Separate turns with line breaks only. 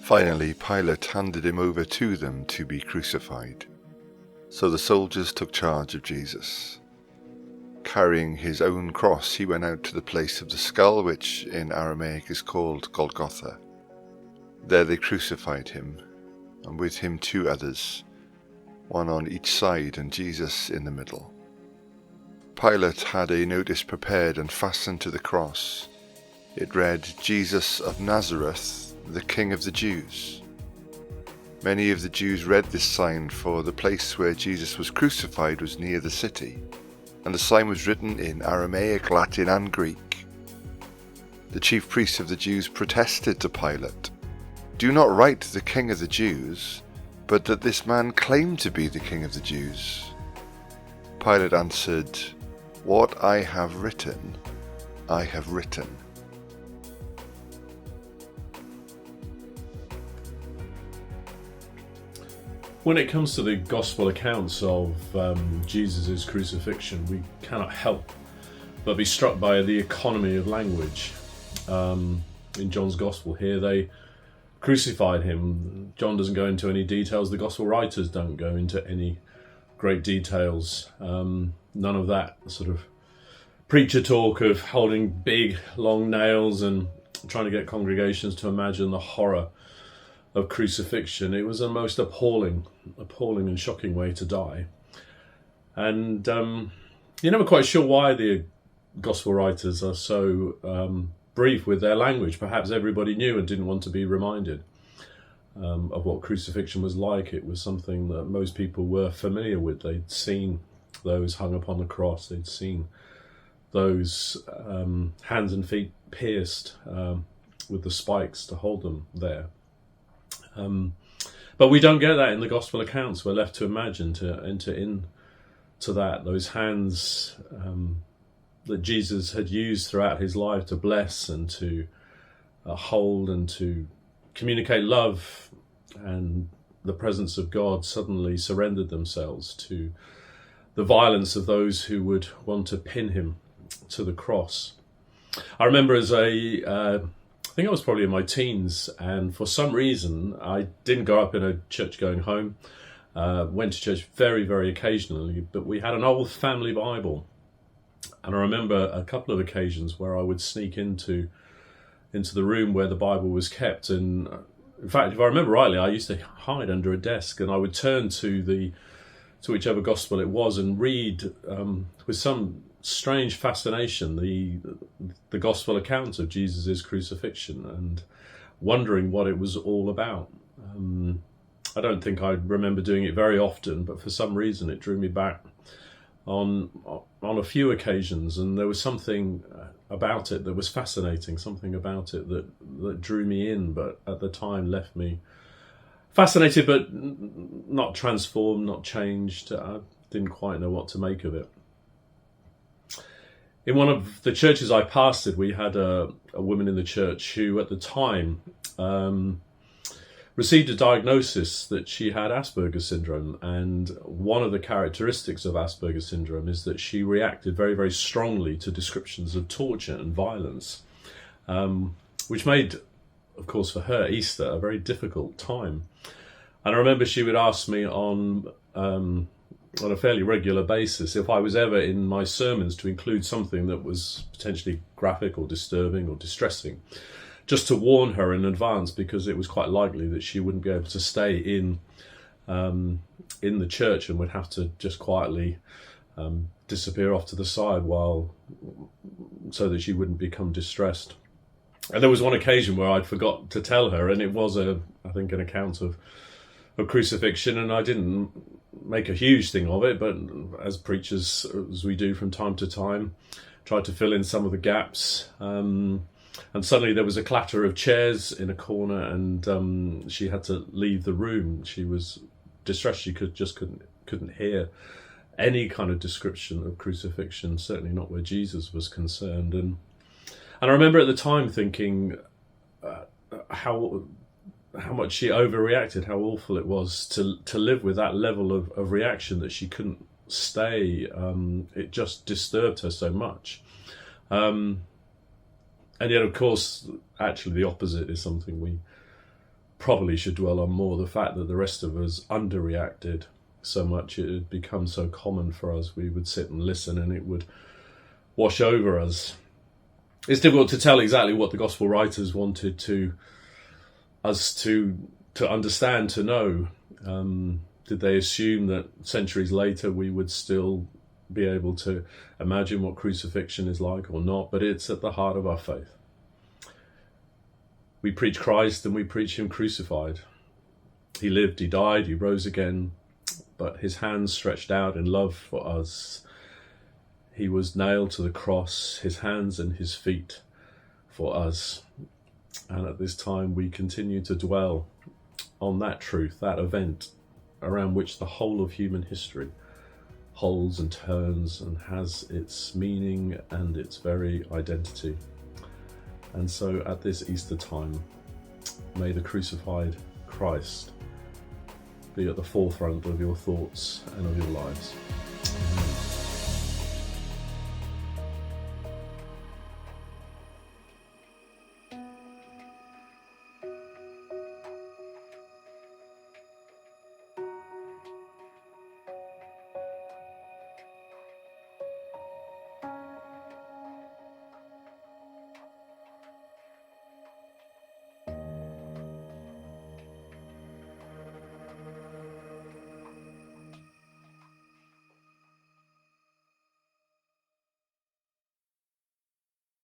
Finally, Pilate handed him over to them to be crucified. So the soldiers took charge of Jesus. Carrying his own cross, he went out to the place of the skull, which in Aramaic is called Golgotha. There they crucified him, and with him 2 others, one on each side and Jesus in the middle. Pilate had a notice prepared and fastened to the cross. It read, "Jesus of Nazareth, the King of the Jews." Many of the Jews read this sign, for the place where Jesus was crucified was near the city, and the sign was written in Aramaic, Latin and Greek. The chief priests of the Jews protested to Pilate, "Do not write the King of the Jews, but that this man claimed to be the King of the Jews." Pilate answered, "What I have written, I have written."
When it comes to the gospel accounts of Jesus' crucifixion, we cannot help but be struck by the economy of language. In John's gospel here, they crucified him. John doesn't go into any details. The gospel writers don't go into any great details. None of that sort of preacher talk of holding big, long nails and trying to get congregations to imagine the horror of crucifixion. It was a most appalling and shocking way to die. And you're never quite sure why the gospel writers are so brief with their language. Perhaps everybody knew and didn't want to be reminded of what crucifixion was like. It was something that most people were familiar with. They'd seen those hung upon the cross. They'd seen those hands and feet pierced with the spikes to hold them there. But we don't get that in the gospel accounts. We're left to imagine, to enter into that, those hands that Jesus had used throughout his life to bless and to hold and to communicate love, and the presence of God suddenly surrendered themselves to the violence of those who would want to pin him to the cross. I remember as I think I was probably in my teens, and for some reason I didn't grow up in a church-going home. Went to church very, very occasionally, but we had an old family Bible, and I remember a couple of occasions where I would sneak into the room where the Bible was kept. And in fact, if I remember rightly, I used to hide under a desk, and I would turn to whichever gospel it was and read with some strange fascination the gospel account of Jesus' crucifixion, and wondering what it was all about. I don't think I remember doing it very often, but for some reason it drew me back on a few occasions, and there was something about it that was fascinating, something about it that drew me in, but at the time left me fascinated but not transformed, not changed. I didn't quite know what to make of it. In one of the churches I pastored, we had a woman in the church who at the time received a diagnosis that she had Asperger's syndrome. And one of the characteristics of Asperger's syndrome is that she reacted very, very strongly to descriptions of torture and violence, which made, of course, for her, Easter a very difficult time. And I remember she would ask me on a fairly regular basis if I was ever in my sermons to include something that was potentially graphic or disturbing or distressing, just to warn her in advance, because it was quite likely that she wouldn't be able to stay in the church and would have to just quietly disappear off to the side so that she wouldn't become distressed. And there was one occasion where I'd forgot to tell her, and it was I think an account of crucifixion, and I didn't make a huge thing of it, but as preachers, as we do from time to time, tried to fill in some of the gaps. And suddenly there was a clatter of chairs in a corner, and she had to leave the room. She was distressed. She couldn't hear any kind of description of crucifixion, certainly not where Jesus was concerned. And I remember at the time thinking how much she overreacted, how awful it was to live with that level of reaction, that she couldn't stay. It just disturbed her so much. And yet, of course, actually the opposite is something probably should dwell on more the fact that the rest of us underreacted so much. It had become so common for us. We would sit and listen and it would wash over us. It's difficult to tell exactly what the gospel writers wanted us to understand, to know. Did they assume that centuries later we would still be able to imagine what crucifixion is like or not? But it's at the heart of our faith. We preach Christ and we preach him crucified. He lived, he died, he rose again, but his hands stretched out in love for us. He was nailed to the cross, his hands and his feet for us. And at this time we continue to dwell on that truth, that event around which the whole of human history holds and turns and has its meaning and its very identity. And so at this Easter time, may the crucified Christ be at the forefront of your thoughts and of your lives. Amen.